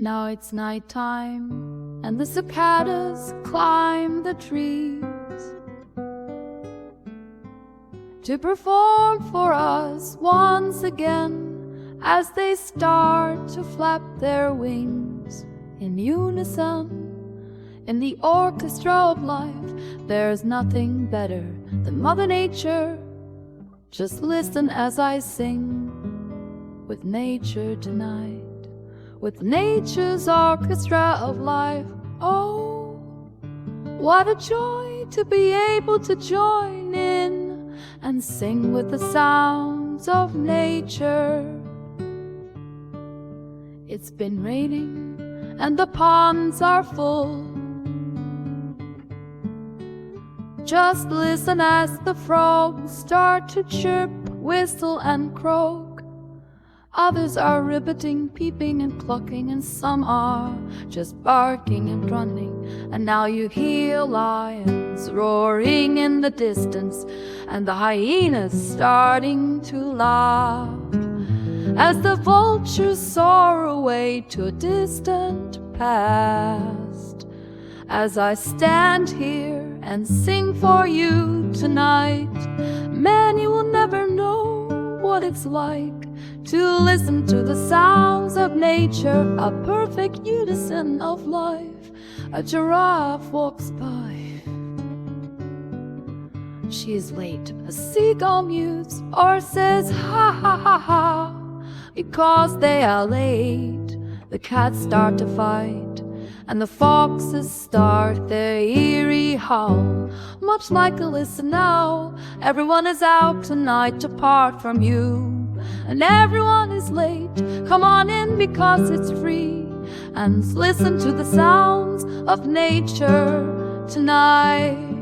Now it's nighttime, and the cicadas climb the trees to perform for us once again, as they start to flap their wings in unison. In the orchestra of life, there's nothing better than Mother Nature. Just listen as I sing with nature tonight, with nature's orchestra of life. Oh, what a joy to be able to join in and sing with the sounds of nature. It's been raining and the ponds are full. Just listen as the frogs start to chirp, whistle and croak. Others are ribbiting, peeping and clucking, and some are just barking and grunting. And now you hear lions roaring in the distance, and the hyenas starting to laugh as the vultures soar away to a distant past. As I stand here and sing for you tonight, man, you will never know what it's like to listen to the sounds of nature, a perfect unison of life. A giraffe walks by, she is late. A seagull mews or says ha ha ha ha. Because they are late, the cats start to fight, and the foxes start their eerie howl. Much like a listen now, everyone is out tonight to part from you. And everyone is late, come on in because it's free, and listen to the sounds of nature tonight.